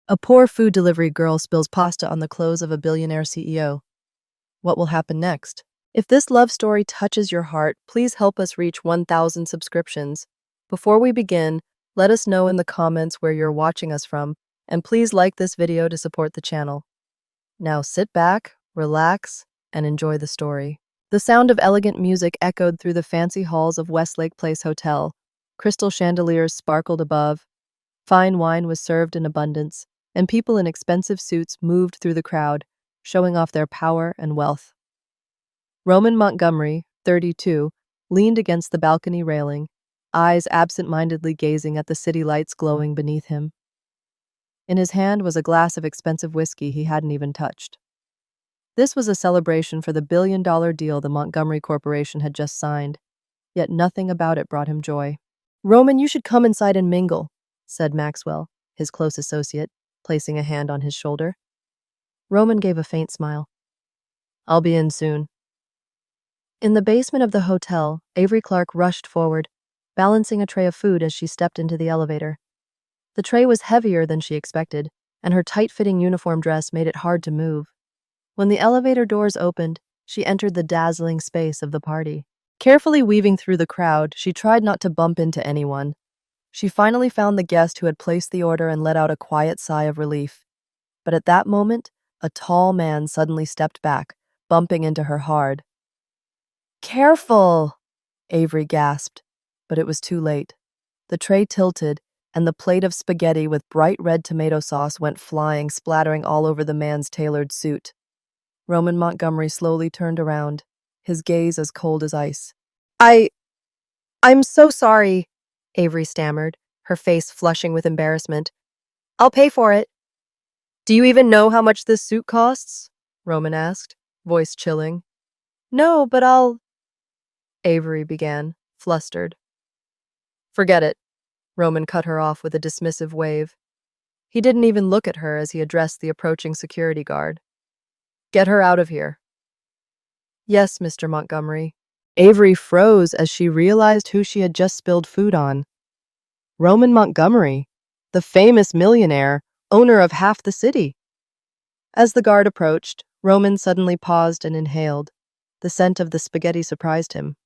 A poor food delivery girl spills pasta on the clothes of a billionaire CEO. What will happen next? If this love story touches your heart, please help us reach 1,000 subscriptions. Before we begin, let us know in the comments where you're watching us from, and please like this video to support the channel. Now sit back, relax, and enjoy the story. The sound of elegant music echoed through the fancy halls of Westlake Place Hotel. Crystal chandeliers sparkled above. Fine wine was served in abundance, and people in expensive suits moved through the crowd, showing off their power and wealth. Roman Montgomery, 32, leaned against the balcony railing, eyes absent-mindedly gazing at the city lights glowing beneath him. In his hand was a glass of expensive whiskey he hadn't even touched. This was a celebration for the billion-dollar deal the Montgomery Corporation had just signed, yet nothing about it brought him joy. "Roman, you should come inside and mingle," said Maxwell, his close associate, placing a hand on his shoulder. Roman gave a faint smile. "I'll be in soon." In the basement of the hotel, Avery Clark rushed forward, balancing a tray of food as she stepped into the elevator. The tray was heavier than she expected, and her tight-fitting uniform dress made it hard to move. When the elevator doors opened, she entered the dazzling space of the party. Carefully weaving through the crowd, she tried not to bump into anyone. She finally found the guest who had placed the order and let out a quiet sigh of relief. But at that moment, a tall man suddenly stepped back, bumping into her hard. "Careful!" Avery gasped, but it was too late. The tray tilted, and the plate of spaghetti with bright red tomato sauce went flying, splattering all over the man's tailored suit. Roman Montgomery slowly turned around, his gaze as cold as ice. I'm so sorry," Avery stammered, her face flushing with embarrassment. "I'll pay for it." "Do you even know how much this suit costs?" Roman asked, voice chilling. "No, but Avery began, flustered. "Forget it," Roman cut her off with a dismissive wave. He didn't even look at her as he addressed the approaching security guard. "Get her out of here." "Yes, Mr. Montgomery." Avery froze as she realized who she had just spilled food on. Roman Montgomery, the famous millionaire, owner of half the city. As the guard approached, Roman suddenly paused and inhaled. The scent of the spaghetti surprised him.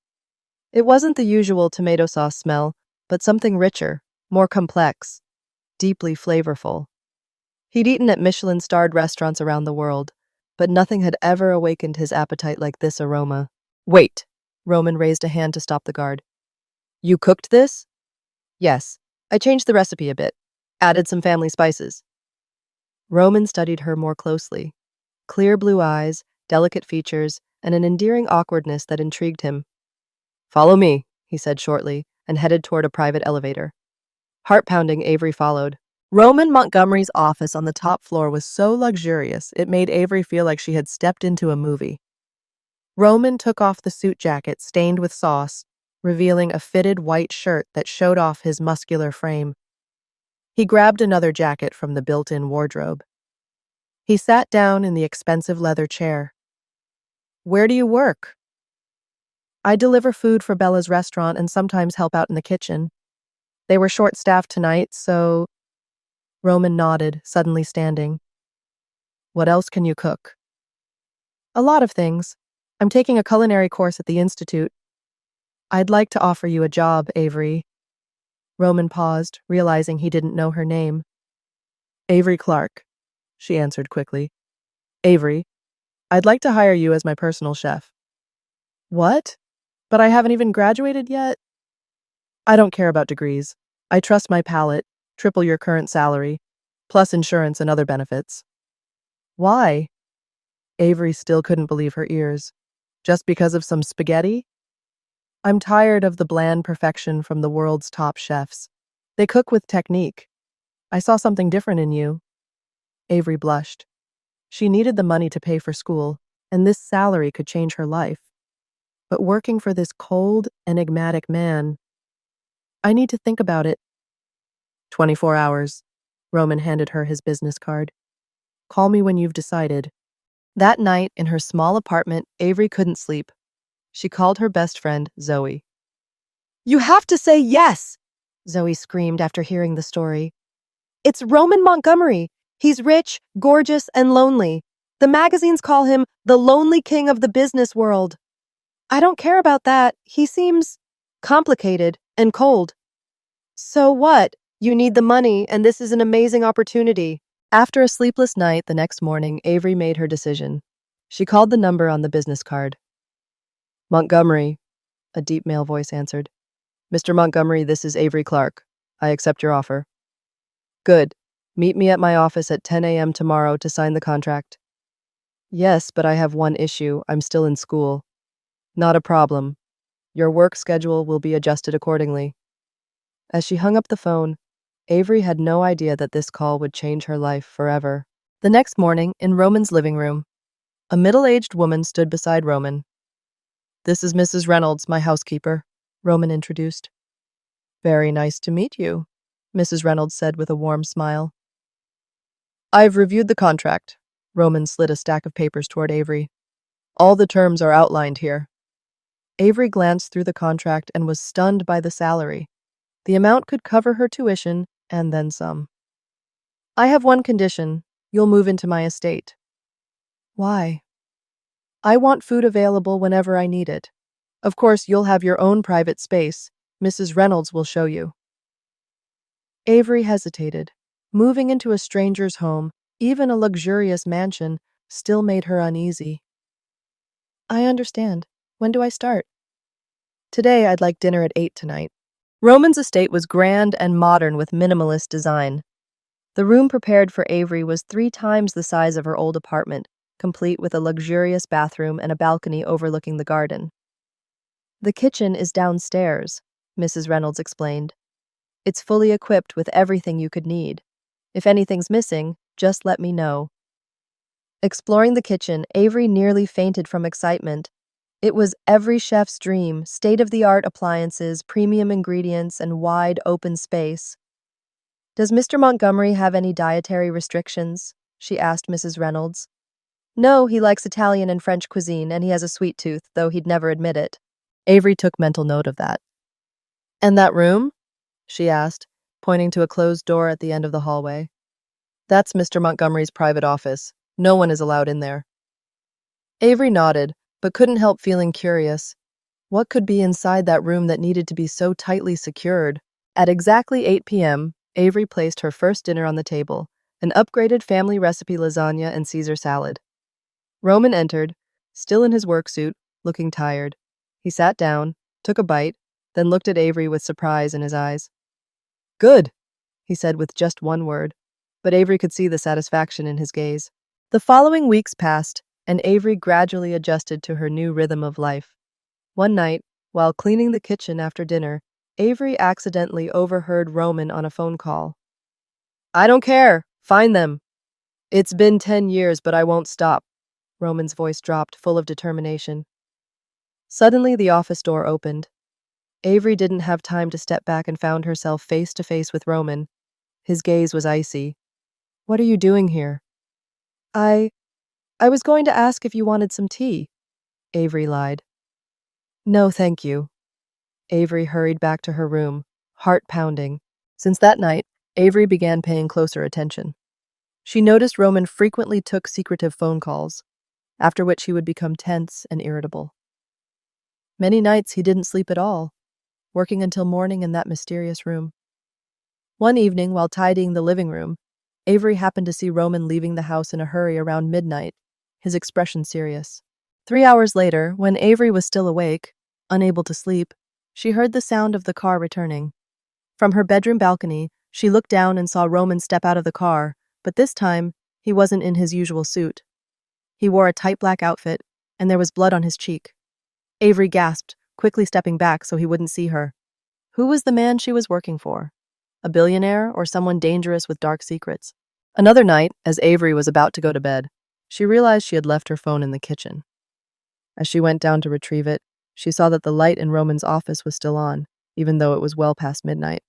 It wasn't the usual tomato sauce smell, but something richer, more complex, deeply flavorful. He'd eaten at Michelin-starred restaurants around the world, but nothing had ever awakened his appetite like this aroma. "Wait!" Roman raised a hand to stop the guard. "You cooked this?" "Yes. I changed the recipe a bit. Added some family spices." Roman studied her more closely. Clear blue eyes, delicate features, and an endearing awkwardness that intrigued him. "Follow me," he said shortly, and headed toward a private elevator. Heart-pounding, Avery followed. Roman Montgomery's office on the top floor was so luxurious, it made Avery feel like she had stepped into a movie. Roman took off the suit jacket stained with sauce, revealing a fitted white shirt that showed off his muscular frame. He grabbed another jacket from the built-in wardrobe. He sat down in the expensive leather chair. "Where do you work?" "I deliver food for Bella's restaurant and sometimes help out in the kitchen. They were short-staffed tonight, so..." Roman nodded, suddenly standing. "What else can you cook?" "A lot of things. I'm taking a culinary course at the Institute." "I'd like to offer you a job, Avery." Roman paused, realizing he didn't know her name. "Avery Clark," she answered quickly. "Avery, I'd like to hire you as my personal chef." "What? But I haven't even graduated yet." "I don't care about degrees. I trust my palate, triple your current salary, plus insurance and other benefits." "Why?" Avery still couldn't believe her ears. "Just because of some spaghetti?" "I'm tired of the bland perfection from the world's top chefs. They cook with technique. I saw something different in you." Avery blushed. She needed the money to pay for school, and this salary could change her life. But working for this cold, enigmatic man... "I need to think about it." 24 hours. Roman handed her his business card. "Call me when you've decided." That night, in her small apartment, Avery couldn't sleep. She called her best friend, Zoe. "You have to say yes!" Zoe screamed after hearing the story. "It's Roman Montgomery. He's rich, gorgeous, and lonely. The magazines call him the lonely king of the business world. I don't care about that. He seems complicated and cold. So what? You need the money, and this is an amazing opportunity. After a sleepless night the next morning, Avery made her decision. She called the number on the business card. Montgomery, a deep male voice answered. Mr. Montgomery, this is Avery Clark. I accept your offer. Good. Meet me at my office at 10 a.m. tomorrow to sign the contract. Yes, but I have one issue. I'm still in school. Not a problem. Your work schedule will be adjusted accordingly. As she hung up the phone, Avery had no idea that this call would change her life forever. The next morning, in Roman's living room, a middle-aged woman stood beside Roman. This is Mrs. Reynolds, my housekeeper, Roman introduced. Very nice to meet you, Mrs. Reynolds said with a warm smile. I've reviewed the contract. Roman slid a stack of papers toward Avery. All the terms are outlined here. Avery glanced through the contract and was stunned by the salary. The amount could cover her tuition and then some. I have one condition. You'll move into my estate. Why? I want food available whenever I need it. Of course, you'll have your own private space. Mrs. Reynolds will show you. Avery hesitated. Moving into a stranger's home, even a luxurious mansion, still made her uneasy. I understand. When do I start? Today, I'd like dinner at 8 tonight. Roman's estate was grand and modern with minimalist design. The room prepared for Avery was 3 times the size of her old apartment, complete with a luxurious bathroom and a balcony overlooking the garden. The kitchen is downstairs, Mrs. Reynolds explained. It's fully equipped with everything you could need. If anything's missing, just let me know. Exploring the kitchen, Avery nearly fainted from excitement. It was every chef's dream, state-of-the-art appliances, premium ingredients, and wide open space. Does Mr. Montgomery have any dietary restrictions? She asked Mrs. Reynolds. No, he likes Italian and French cuisine, and he has a sweet tooth, though he'd never admit it. Avery took mental note of that. And that room? She asked, pointing to a closed door at the end of the hallway. That's Mr. Montgomery's private office. No one is allowed in there. Avery nodded, but couldn't help feeling curious. What could be inside that room that needed to be so tightly secured? At exactly 8 p.m., Avery placed her first dinner on the table, an upgraded family recipe lasagna and Caesar salad. Roman entered, still in his work suit, looking tired. He sat down, took a bite, then looked at Avery with surprise in his eyes. Good, he said with just one word, but Avery could see the satisfaction in his gaze. The following weeks passed, and Avery gradually adjusted to her new rhythm of life. One night, while cleaning the kitchen after dinner, Avery accidentally overheard Roman on a phone call. I don't care. Find them. It's been 10 years, but I won't stop. Roman's voice dropped, full of determination. Suddenly, the office door opened. Avery didn't have time to step back and found herself face to face with Roman. His gaze was icy. What are you doing here? I was going to ask if you wanted some tea, Avery lied. No, thank you. Avery hurried back to her room, heart pounding. Since that night, Avery began paying closer attention. She noticed Roman frequently took secretive phone calls, after which he would become tense and irritable. Many nights he didn't sleep at all, working until morning in that mysterious room. One evening, while tidying the living room, Avery happened to see Roman leaving the house in a hurry around midnight, his expression serious. 3 hours later, when Avery was still awake, unable to sleep, she heard the sound of the car returning. From her bedroom balcony, she looked down and saw Roman step out of the car, but this time, he wasn't in his usual suit. He wore a tight black outfit, and there was blood on his cheek. Avery gasped, quickly stepping back so he wouldn't see her. Who was the man she was working for? A billionaire or someone dangerous with dark secrets? Another night, as Avery was about to go to bed, she realized she had left her phone in the kitchen. As she went down to retrieve it, she saw that the light in Roman's office was still on, even though it was well past midnight.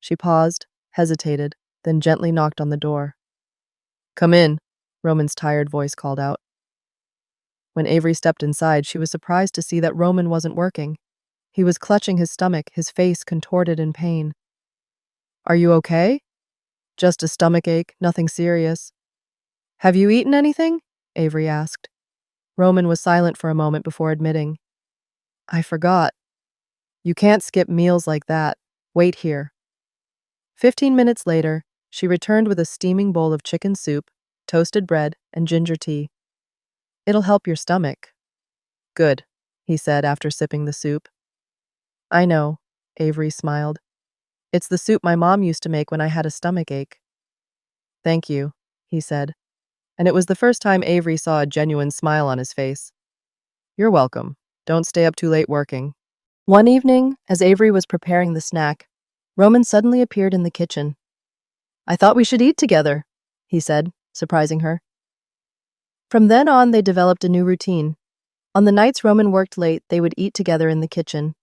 She paused, hesitated, then gently knocked on the door. Come in, Roman's tired voice called out. When Avery stepped inside, she was surprised to see that Roman wasn't working. He was clutching his stomach, his face contorted in pain. Are you okay? Just a stomach ache, nothing serious. Have you eaten anything? Avery asked. Roman was silent for a moment before admitting. I forgot. You can't skip meals like that. Wait here. 15 minutes later, she returned with a steaming bowl of chicken soup, toasted bread, and ginger tea. It'll help your stomach. Good, he said after sipping the soup. I know, Avery smiled. It's the soup my mom used to make when I had a stomach ache. Thank you, he said, and it was the first time Avery saw a genuine smile on his face. You're welcome. Don't stay up too late working. One evening, as Avery was preparing the snack, Roman suddenly appeared in the kitchen. I thought we should eat together, he said, surprising her. From then on, they developed a new routine. On the nights Roman worked late, they would eat together in the kitchen.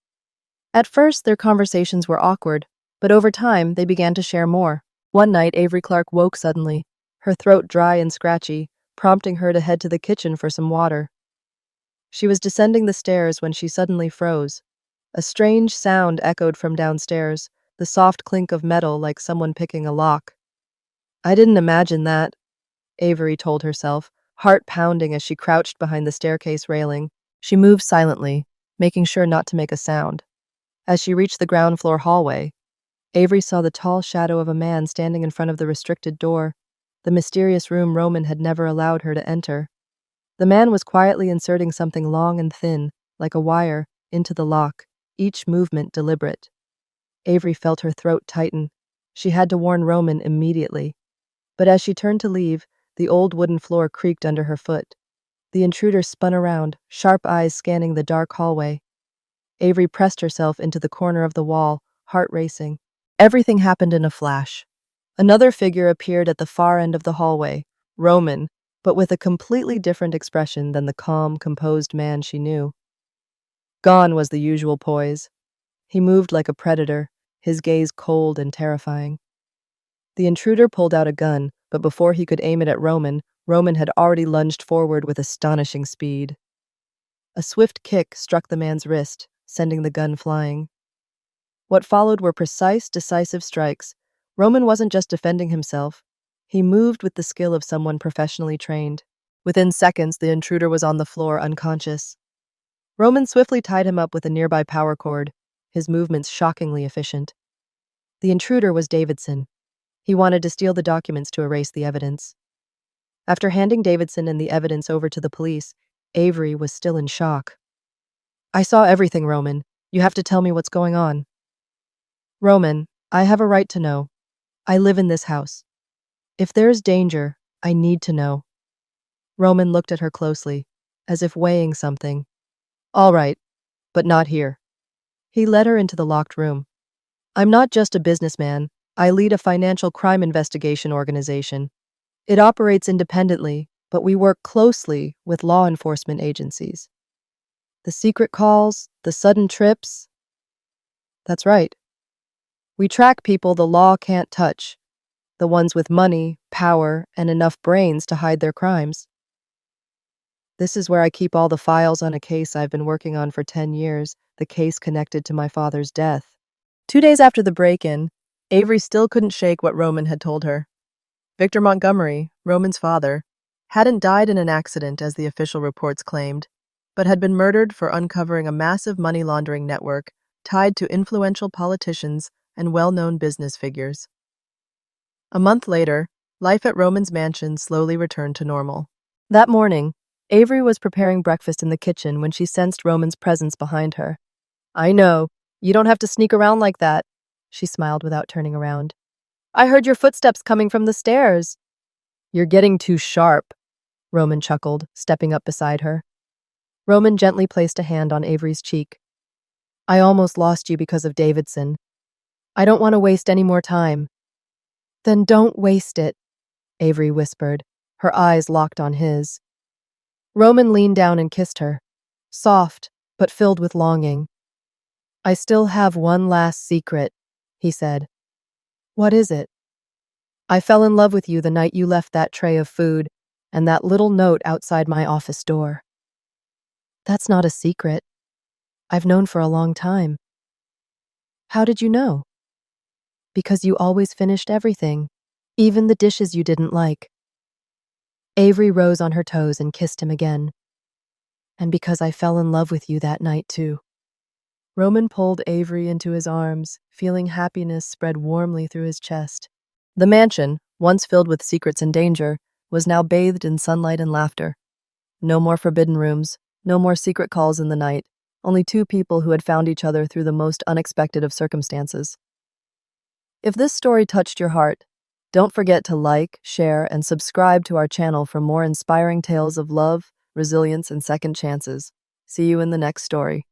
At first, their conversations were awkward, but over time, they began to share more. One night, Avery Clark woke suddenly, her throat dry and scratchy, prompting her to head to the kitchen for some water. She was descending the stairs when she suddenly froze. A strange sound echoed from downstairs, the soft clink of metal like someone picking a lock. I didn't imagine that, Avery told herself, heart pounding as she crouched behind the staircase railing. She moved silently, making sure not to make a sound. As she reached the ground floor hallway, Avery saw the tall shadow of a man standing in front of the restricted door, the mysterious room Roman had never allowed her to enter. The man was quietly inserting something long and thin, like a wire, into the lock, each movement deliberate. Avery felt her throat tighten. She had to warn Roman immediately. But as she turned to leave, the old wooden floor creaked under her foot. The intruder spun around, sharp eyes scanning the dark hallway. Avery pressed herself into the corner of the wall, heart racing. Everything happened in a flash. Another figure appeared at the far end of the hallway, Roman, but with a completely different expression than the calm, composed man she knew. Gone was the usual poise. He moved like a predator, his gaze cold and terrifying. The intruder pulled out a gun, but before he could aim it at Roman, Roman had already lunged forward with astonishing speed. A swift kick struck the man's wrist, sending the gun flying. What followed were precise, decisive strikes. Roman wasn't just defending himself. He moved with the skill of someone professionally trained. Within seconds, the intruder was on the floor, unconscious. Roman swiftly tied him up with a nearby power cord, his movements shockingly efficient. The intruder was Davidson. He wanted to steal the documents to erase the evidence. After handing Davidson and the evidence over to the police, Avery was still in shock. I saw everything, Roman. You have to tell me what's going on. Roman, I have a right to know. I live in this house. If there is danger, I need to know. Roman looked at her closely, as if weighing something. All right, but not here. He led her into the locked room. I'm not just a businessman. I lead a financial crime investigation organization. It operates independently, but we work closely with law enforcement agencies. The secret calls, the sudden trips. That's right. We track people the law can't touch, the ones with money, power, and enough brains to hide their crimes. This is where I keep all the files on a case I've been working on for 10 years, the case connected to my father's death. 2 days after the break-in, Avery still couldn't shake what Roman had told her. Victor Montgomery, Roman's father, hadn't died in an accident as the official reports claimed, but had been murdered for uncovering a massive money laundering network tied to influential politicians and well-known business figures. A month later, life at Roman's mansion slowly returned to normal. That morning, Avery was preparing breakfast in the kitchen when she sensed Roman's presence behind her. I know, you don't have to sneak around like that, she smiled without turning around. I heard your footsteps coming from the stairs. You're getting too sharp, Roman chuckled, stepping up beside her. Roman gently placed a hand on Avery's cheek. I almost lost you because of Davidson. I don't want to waste any more time. Then don't waste it, Avery whispered, her eyes locked on his. Roman leaned down and kissed her, soft but filled with longing. I still have one last secret, he said. What is it? I fell in love with you the night you left that tray of food and that little note outside my office door. That's not a secret. I've known for a long time. How did you know? Because you always finished everything. Even the dishes you didn't like. Avery rose on her toes and kissed him again. And because I fell in love with you that night, too. Roman pulled Avery into his arms, feeling happiness spread warmly through his chest. The mansion, once filled with secrets and danger, was now bathed in sunlight and laughter. No more forbidden rooms, no more secret calls in the night, only two people who had found each other through the most unexpected of circumstances. If this story touched your heart, don't forget to like, share, and subscribe to our channel for more inspiring tales of love, resilience, and second chances. See you in the next story.